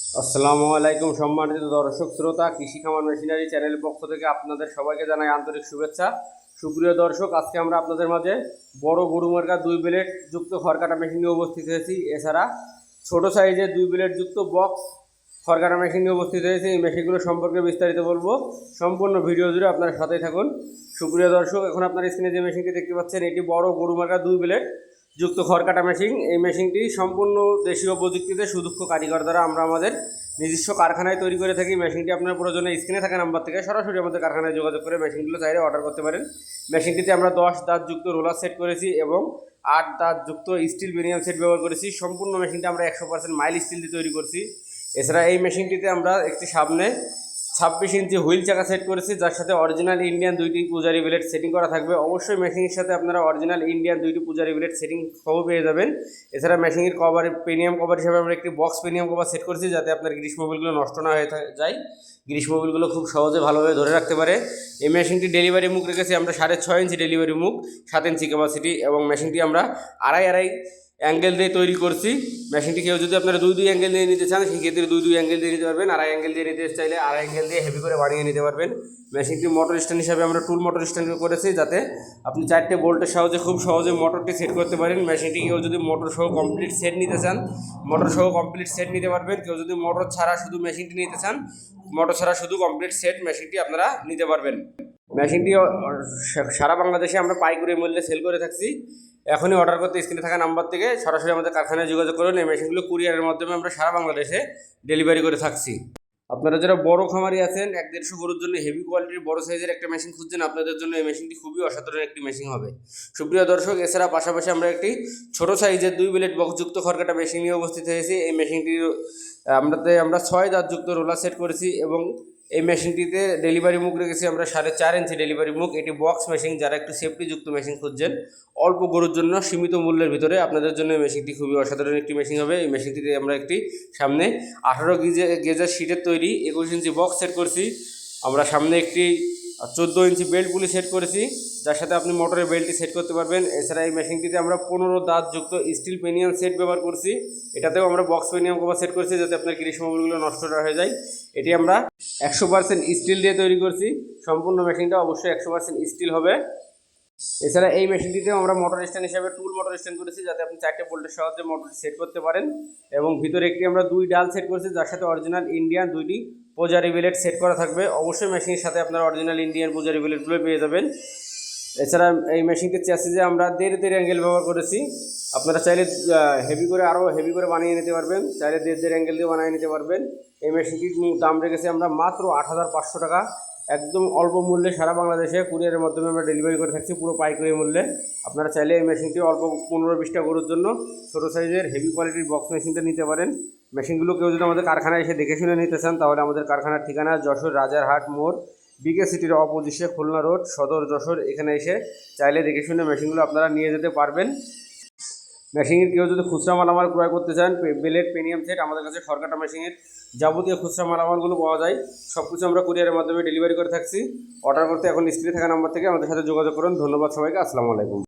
আসসালামু আলাইকুম সম্মানিত দর্শক শ্রোতা, কৃষি খামার মেশিনারি চ্যানেলের পক্ষ থেকে আপনাদের সবাইকে জানাই আন্তরিক শুভেচ্ছা। সুপ্রিয় দর্শক, আজকে আমরা আপনাদের মাঝে বড় গরু মার্কা 2 ব্লেড যুক্ত খড়কাটা মেশিন নিয়ে উপস্থিত হয়েছি। এছাড়া ছোট সাইজের 2 ব্লেড যুক্ত বক্স খড়কাটা মেশিন নিয়ে উপস্থিত হয়েছে। এই মেশিনগুলো সম্পর্কে বিস্তারিত বলবো, সম্পূর্ণ ভিডিও জুড়ে আপনার সাথেই থাকুন। সুপ্রিয় দর্শক, এখন আপনার স্ক্রিনে যে মেশিনটি দেখতে পাচ্ছেন, এটি বড় গরু মার্কা 2 ব্লেড যুক্ত খড়কাটা মেশিন। এই মেশিনটি সম্পূর্ণ দেশীয় প্রযুক্তিতে সুদক্ষ কারিগর দ্বারা আমরা আমাদের নিজস্ব কারখানায় তৈরি করে থাকি। মেশিনটি আপনার প্রয়োজনে স্ক্রিনে থাকা নাম্বার থেকে সরাসরি আমাদের কারখানায় যোগাযোগ করে মেশিনগুলো চাইলে অর্ডার করতে পারেন। মেশিনটিতে আমরা 10 দাঁত যুক্ত রোলার সেট করেছি এবং 8 দাঁত যুক্ত স্টিল বেরিয়াম সেট ব্যবহার করেছি। সম্পূর্ণ মেশিনটি আমরা 100% মাইল স্টিল দিয়ে তৈরি করছি। এছাড়া এই মেশিনটিতে আমরা একটি সামনে 26 ইঞ্চি হুইল চাকা সেট করেছি, যার সাথে অরিজিনাল ইন্ডিয়ান 2টি পূজারি ব্লেড সেটিং করা থাকবে। অবশ্যই মেশিনের সাথে আপনারা অরিজিনাল ইন্ডিয়ান 2টি পূজারি ব্লেড সেটিং সহ পেয়ে যাবেন। এছাড়া মেশিনের কভারে প্রিমিয়াম কভার হিসাবে আমরা একটি বক্স প্রিমিয়াম কভার সেট করেছি, যাতে আপনার গ্রিস মোবিলগুলো নষ্ট না হয়ে যায়, গ্রিস মোবিলগুলো খুব সহজে ভালোভাবে ধরে রাখতে পারে। এই মেশিনটি ডেলিভারি মুখ রেখেছি আমরা 6.5 ইঞ্চি ডেলিভারি মুখ, 7 ইঞ্চি ক্যাপাসিটি, এবং মেশিনটি আমরা আড়াই অ্যাঙ্গেল দিয়ে তৈরি করছি। মেশিনটি কেউ যদি আপনারা দুই অ্যাঙ্গেল দিয়ে নিতে চান, সেক্ষেত্রে দুই অ্যাঙ্গেল দিয়ে নিতে পারবেন। আড়াই অ্যাঙ্গেল দিয়ে নিতে চাইলে আড়াই অ্যাঙ্গেল দিয়ে হেভি করে বানিয়ে নিতে পারবেন। মেশিনটি মোটর স্ট্যান্ড হিসাবে আমরা টুল মোটর স্ট্যান্ড করেছি, যাতে আপনি 4টে বোল্টের সাহায্যে খুব সহজে মোটরটি সেট করতে পারেন। মেশিনটি কেউ যদি মোটর সহ কমপ্লিট সেট নিতে চান, মোটর সহ কমপ্লিট সেট নিতে পারবেন। কেউ যদি মোটর ছাড়া শুধু মেশিনটি নিতে চান, মোটর ছাড়া শুধু কমপ্লিট সেট মেশিনটি আপনারা নিতে পারবেন। মেশিনটি সারা বাংলাদেশে আমরা পাইকারি মূল্যে সেল করে থাকছি। এখনই অর্ডার করতে স্ক্রিনে থাকা নাম্বার থেকে সরাসরি আমাদের কারখানায় যোগাযোগ করুন। এই মেশিনগুলো কুরিয়ারের মাধ্যমে আমরা সারা বাংলাদেশে ডেলিভারি করে থাকছি। আপনারা যারা বড় খামারি আছেন, 1-150 গরুর জন্য হেভি কোয়ালিটির বড় সাইজের একটা মেশিন খুঁজছেন, আপনাদের জন্য এই মেশিনটি খুবই অসাধারণ একটি মেশিন হবে। সুপ্রিয় দর্শক, এছাড়া পাশাপাশি আমরা একটি ছোট সাইজের 2 ব্লেড বক্সযুক্ত খড়কাটা মেশিন নিয়ে উপস্থিত হয়েছি। এই মেশিনটির আমরা 6 দাঁত যুক্ত রোলার সেট করেছি এবং এই মেশিনটিতে ডেলিভারি মুখ রেখেছি আমরা 4.5 ইঞ্চি ডেলিভারি মুখ। এটি বক্স মেশিন, যারা একটু সেফটিযুক্ত মেশিন খুঁজছেন অল্প গরুর জন্য সীমিত মূল্যের ভিতরে, আপনাদের জন্য এই মেশিনটি খুবই অসাধারণ একটি মেশিন হবে। এই মেশিনটিতে আমরা একটি সামনে 18 গেজের শিটের তৈরি 21 ইঞ্চি বক্স সেট করছি। আমরা সামনে একটি 14 ইঞ্চি বেল্ট পুলি সেট করেছি, যার সাথে আপনি মোটরের বেল্টটি সেট করতে পারবেন। এছাড়া এই মেশিনটিতে আমরা 15 দাঁত যুক্ত স্টিল পেনিয়াম সেট ব্যবহার করছি। এটাতেও আমরা বক্স পেনিয়াম কভার সেট করছি, যাতে আপনার গ্রিস মোবিলগুলো নষ্ট না হয়ে যায়। এটি আমরা 100% স্টিল দিয়ে তৈরি করছি। সম্পূর্ণ মেশিনটা অবশ্যই 100% স্টিল হবে। এছাড়া এই মেশিনটিতেও আমরা মোটর স্ট্যান্ড হিসাবে টুল মোটর স্ট্যান্ড করেছি, যাতে আপনি 4টে বোল্টের সাহায্যে মোটর সেট করতে পারেন। এবং ভিতরে একটি আমরা 2 ডাল সেট করেছি, যার সাথে অরিজিনাল ইন্ডিয়ান 2টি পূজারি ব্লেড সেট করা থাকবে। অবশ্যই মেশিনের সাথে আপনারা অরিজিনাল ইন্ডিয়ান পূজারি ব্লেডগুলো পেয়ে যাবেন। এছাড়া এই মেশিনটির চ্যাসিসে আমরা 1.5 অ্যাঙ্গেল ব্যবহার করেছি। আপনারা চাইলে আরও হেভি করে বানিয়ে নিতে পারবেন, চাইলে 1.5 অ্যাঙ্গেল দিয়ে বানিয়ে নিতে পারবেন। এই মেশিনটির দাম রেখেছি আমরা মাত্র 8,500 টাকা। একদম অল্প মূল্যে সারা বাংলাদেশে কুরিয়ারের মাধ্যমে আমরা ডেলিভারি করে থাকছি, পুরো পাইকারি মূল্যে। আপনারা চাইলে এই মেশিনটি অল্প 15-20টা গরুর জন্য ছোটো সাইজের হেভি কোয়ালিটির বক্স মেশিনটা নিতে পারেন। মেশিনগুলো কেউ যদি আমাদের কারখানায় এসে দেখে শুনে নিতে চান, তাহলে আমাদের কারখানার ঠিকানা যশোর রাজারহাট মোড়, বিকে সিটির অপোজিটে খুলনা রোড, সদর যশোর। এখানে এসে চাইলে দেখে শুনে মেশিনগুলো আপনারা নিয়ে যেতে পারবেন। মেশিনের কেউ যদি খুচরা মালামাল ক্রয় করতে চান, বেলেট পেনিয়াম সেট, আমাদের কাছে খড়কাটা মেশিনের যাবতীয় খুচরা মালামালগুলো পাওয়া যায়। সব কিছু আমরা কুরিয়ারের মাধ্যমে ডেলিভারি করে থাকছি। অর্ডার করতে এখন স্ক্রিনে থাকা নাম্বার থেকে আমাদের সাথে যোগাযোগ করুন। ধন্যবাদ সবাইকে। আসসালামু আলাইকুম।